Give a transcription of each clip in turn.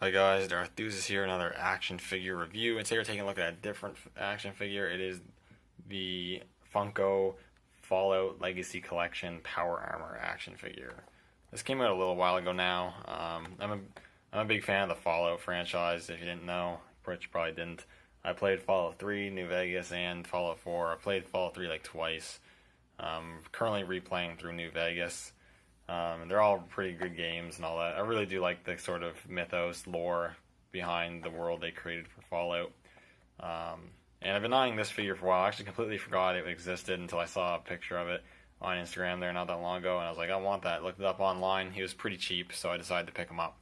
Hi guys, Darth here, another action figure review. And today we're taking a look at a different action figure. It is the Funko Fallout Legacy Collection Power Armor action figure. This came out a little while ago now. I'm a big fan of the Fallout franchise, if you didn't know, which you probably didn't. I played Fallout 3, New Vegas, and Fallout 4. I played Fallout 3 like twice. Currently replaying through New Vegas. They're all pretty good games and all that. I really do like the sort of mythos lore behind the world they created for Fallout. And I've been eyeing this figure for a while. I actually completely forgot it existed until I saw a picture of it on Instagram there not that long ago, and I was like, I want that. Looked it up online. He was pretty cheap, so I decided to pick him up.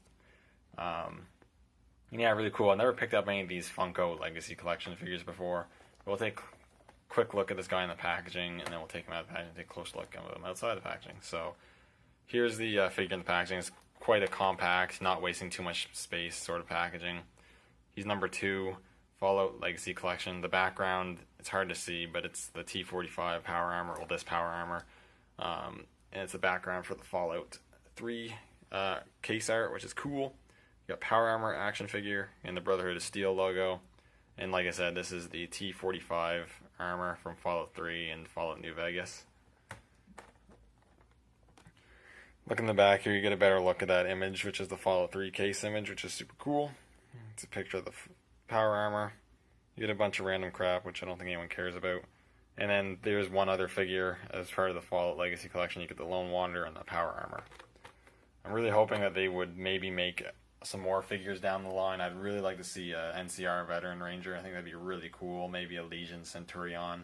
Yeah, really cool. I never picked up any of these Funko Legacy Collection figures before. We'll take a quick look at this guy in the packaging, and then we'll take him out of the packaging and take a close look at him outside the packaging. So here's the figure in the packaging. It's quite a compact, not wasting too much space sort of packaging. He's number 2, Fallout Legacy Collection. The background, it's hard to see, but it's the T45 power armor, well, this power armor. And it's the background for the Fallout 3 case art, which is cool. You got power armor action figure and the Brotherhood of Steel logo. And like I said, this is the T45 armor from Fallout 3 and Fallout New Vegas. Look in the back here, you get a better look at that image, which is the Fallout 3 case image, which is super cool. It's a picture of the power armor. You get a bunch of random crap, which I don't think anyone cares about. And then there's one other figure as part of the Fallout Legacy Collection. You get the Lone Wanderer and the power armor. I'm really hoping that they would maybe make some more figures down the line. I'd really like to see a NCR Veteran Ranger. I think that'd be really cool. Maybe a Legion Centurion.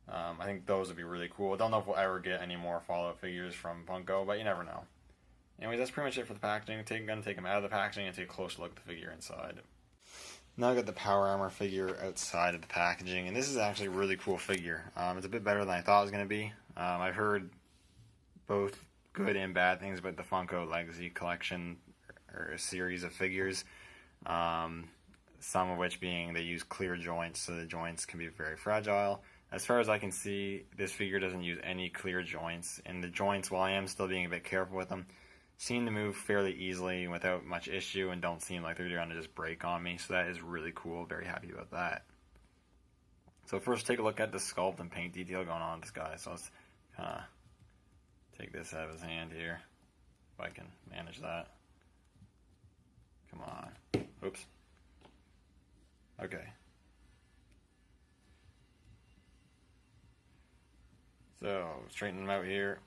I think those would be really cool. I don't know if we'll ever get any more Fallout figures from Funko, but you never know. Anyways, that's pretty much it for the packaging. I'm going to take them out of the packaging and take a close look at the figure inside. Now I got the power armor figure outside of the packaging, and this is actually a really cool figure. It's a bit better than I thought it was going to be. I've heard both good and bad things about the Funko Legacy Collection, or a series of figures. Some of which being they use clear joints, so the joints can be very fragile. As far as I can see, this figure doesn't use any clear joints, and the joints, while I am still being a bit careful with them, seem to move fairly easily without much issue and don't seem like they're going to just break on me, so that is really cool. Very happy about that. So first, take a look at the sculpt and paint detail going on with this guy. So let's kind of take this out of his hand here, if I can manage that. Come on. Oops. Okay. So, straighten them out here.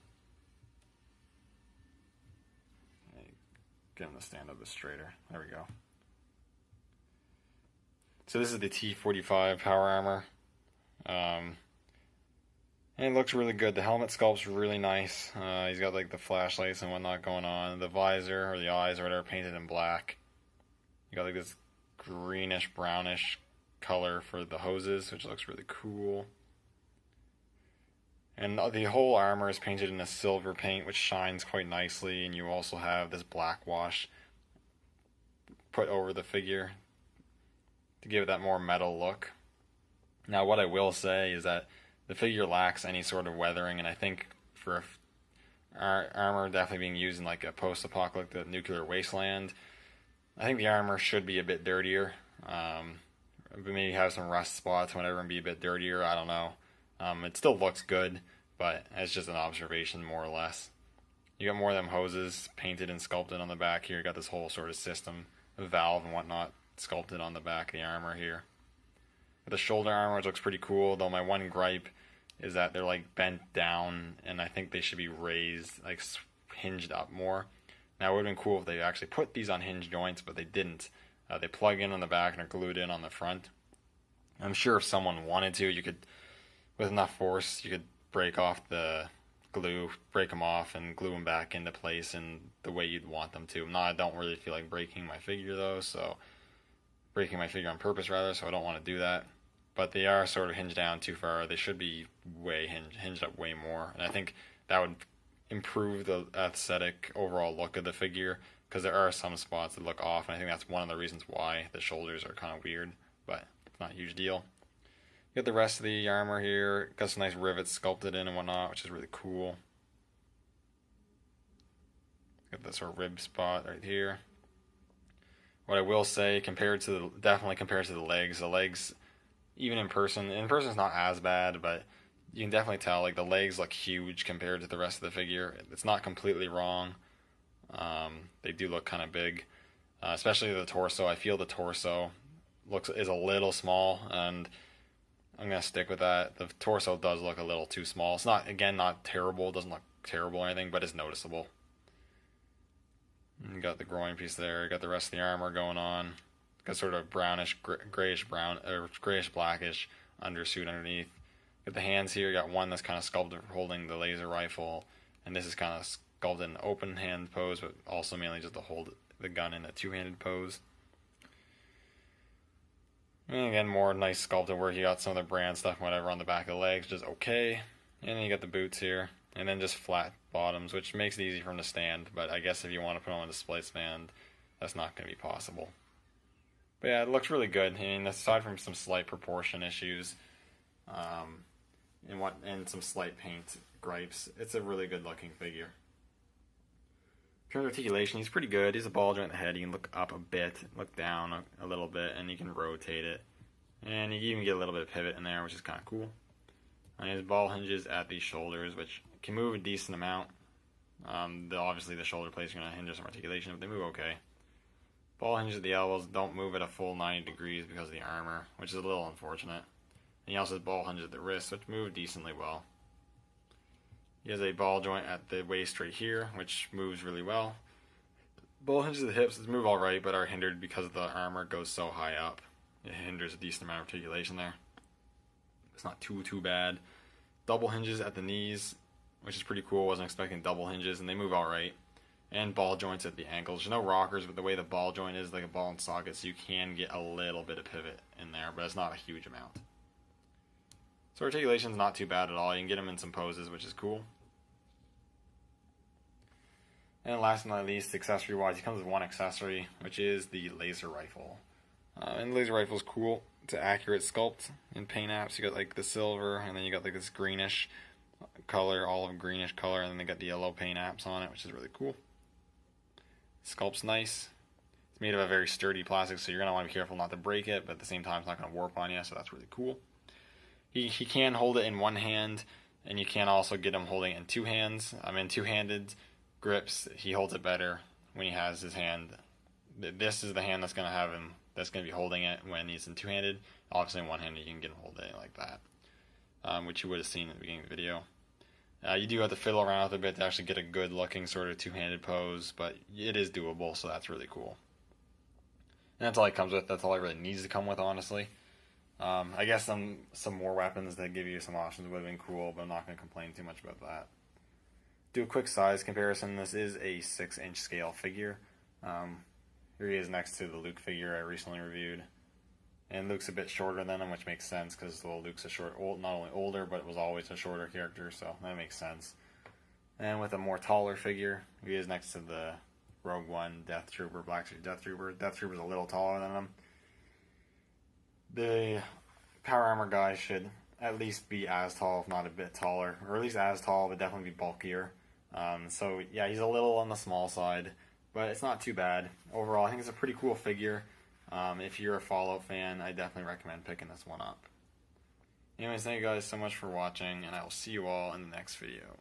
Get him to stand up a bit straighter. There we go. So this is the T45 power armor. And it looks really good. The helmet sculpt's really nice. He's got like the flashlights and whatnot going on. The visor, or the eyes or whatever, painted in black. You got like this greenish, brownish color for the hoses, which looks really cool. And the whole armor is painted in a silver paint, which shines quite nicely, and you also have this black wash put over the figure to give it that more metal look. Now, what I will say is that the figure lacks any sort of weathering, and I think for armor definitely being used in like a post-apocalyptic nuclear wasteland, I think the armor should be a bit dirtier. Maybe have some rust spots, whatever, and be a bit dirtier. I don't know. It still looks good, but it's just an observation more or less. You got more of them hoses painted and sculpted on the back here. You got this whole sort of system, a valve and whatnot, sculpted on the back of the armor here. The shoulder armor, which looks pretty cool, though my one gripe is that they're like bent down, and I think they should be raised, like hinged up more. Now, it would have been cool if they actually put these on hinge joints, but they didn't. They plug in on the back and are glued in on the front. I'm sure if someone wanted to, you could, with enough force, you could break off the glue, break them off, and glue them back into place in the way you'd want them to. I don't really feel like breaking my figure, though, breaking my figure on purpose, rather, so I don't want to do that. But they are sort of hinged down too far. They should be way hinged up way more, and I think that would improve the aesthetic overall look of the figure, because there are some spots that look off, and I think that's one of the reasons why the shoulders are kind of weird, but it's not a huge deal. You got the rest of the armor here, got some nice rivets sculpted in and whatnot, which is really cool. Got this sort of rib spot right here. What I will say, definitely compared to the legs, even in person is not as bad, but you can definitely tell like the legs look huge compared to the rest of the figure. It's not completely wrong. They do look kind of big, especially the torso. I feel the torso is a little small, and I'm gonna stick with that. The torso does look a little too small. It's not terrible. It doesn't look terrible or anything, but it's noticeable. You got the groin piece there. You got the rest of the armor going on. Got sort of brownish, grayish brown or grayish blackish undersuit underneath. Got the hands here. You got one that's kind of sculpted for holding the laser rifle, and this is kind of sculpted in an open hand pose, but also mainly just to hold the gun in a two-handed pose. And again, more nice sculpted work. You got some of the brand stuff, whatever, on the back of the legs, just okay. And then you got the boots here, and then just flat bottoms, which makes it easy for them to stand. But I guess if you want to put them on a display stand, that's not going to be possible. But yeah, it looks really good. I mean, aside from some slight proportion issues, and some slight paint gripes, it's a really good looking figure. In terms of articulation, he's pretty good. He's a ball joint in the head. You can look up a bit, look down a little bit, and you can rotate it. And you even get a little bit of pivot in there, which is kind of cool. And his ball hinges at the shoulders, which can move a decent amount. Obviously, the shoulder plates are going to hinder some articulation, but they move okay. Ball hinges at the elbows don't move at a full 90 degrees because of the armor, which is a little unfortunate. And he also has ball hinges at the wrists, which move decently well. He has a ball joint at the waist right here, which moves really well. Ball hinges at the hips move alright, but are hindered because the armor goes so high up. It hinders a decent amount of articulation there. It's not too bad. Double hinges at the knees, which is pretty cool. Wasn't expecting double hinges, and they move alright. And ball joints at the ankles. There's no rockers, but the way the ball joint is like a ball and socket, so you can get a little bit of pivot in there, but it's not a huge amount. So articulation's not too bad at all. You can get him in some poses, which is cool. And last but not least, accessory-wise, he comes with one accessory, which is the laser rifle. And the laser rifle is cool. It's an accurate sculpt in paint apps. You got like the silver, and then you got like this greenish color, olive greenish color, and then they got the yellow paint apps on it, which is really cool. Sculpt's nice. It's made of a very sturdy plastic, so you're going to want to be careful not to break it, but at the same time it's not going to warp on you, so that's really cool. He can hold it in one hand, and you can also get him holding it in two hands. In two-handed grips, he holds it better when he has his hand. This is the hand that's going to have him, that's going to be holding it when he's in two-handed. Obviously in one-handed you can get him holding it like that, which you would have seen at the beginning of the video. You do have to fiddle around with it a bit to actually get a good looking sort of two-handed pose, but it is doable, so that's really cool. And that's all it comes with. That's all it really needs to come with, honestly. I guess some more weapons that give you some options would have been cool, but I'm not going to complain too much about that. Do a quick size comparison. This is a 6-inch scale figure. Here he is next to the Luke figure I recently reviewed. And Luke's a bit shorter than him, which makes sense because Luke's not only older, but was always a shorter character, so that makes sense. And with a more taller figure, he is next to the Rogue One Death Trooper, Black Suit Death Trooper. Death Trooper's a little taller than him. The power armor guy should at least be as tall, if not a bit taller, or at least as tall, but definitely be bulkier. So yeah, he's a little on the small side, but it's not too bad. Overall, I think it's a pretty cool figure. If you're a Fallout fan, I definitely recommend picking this one up. Anyways, thank you guys so much for watching, and I will see you all in the next video.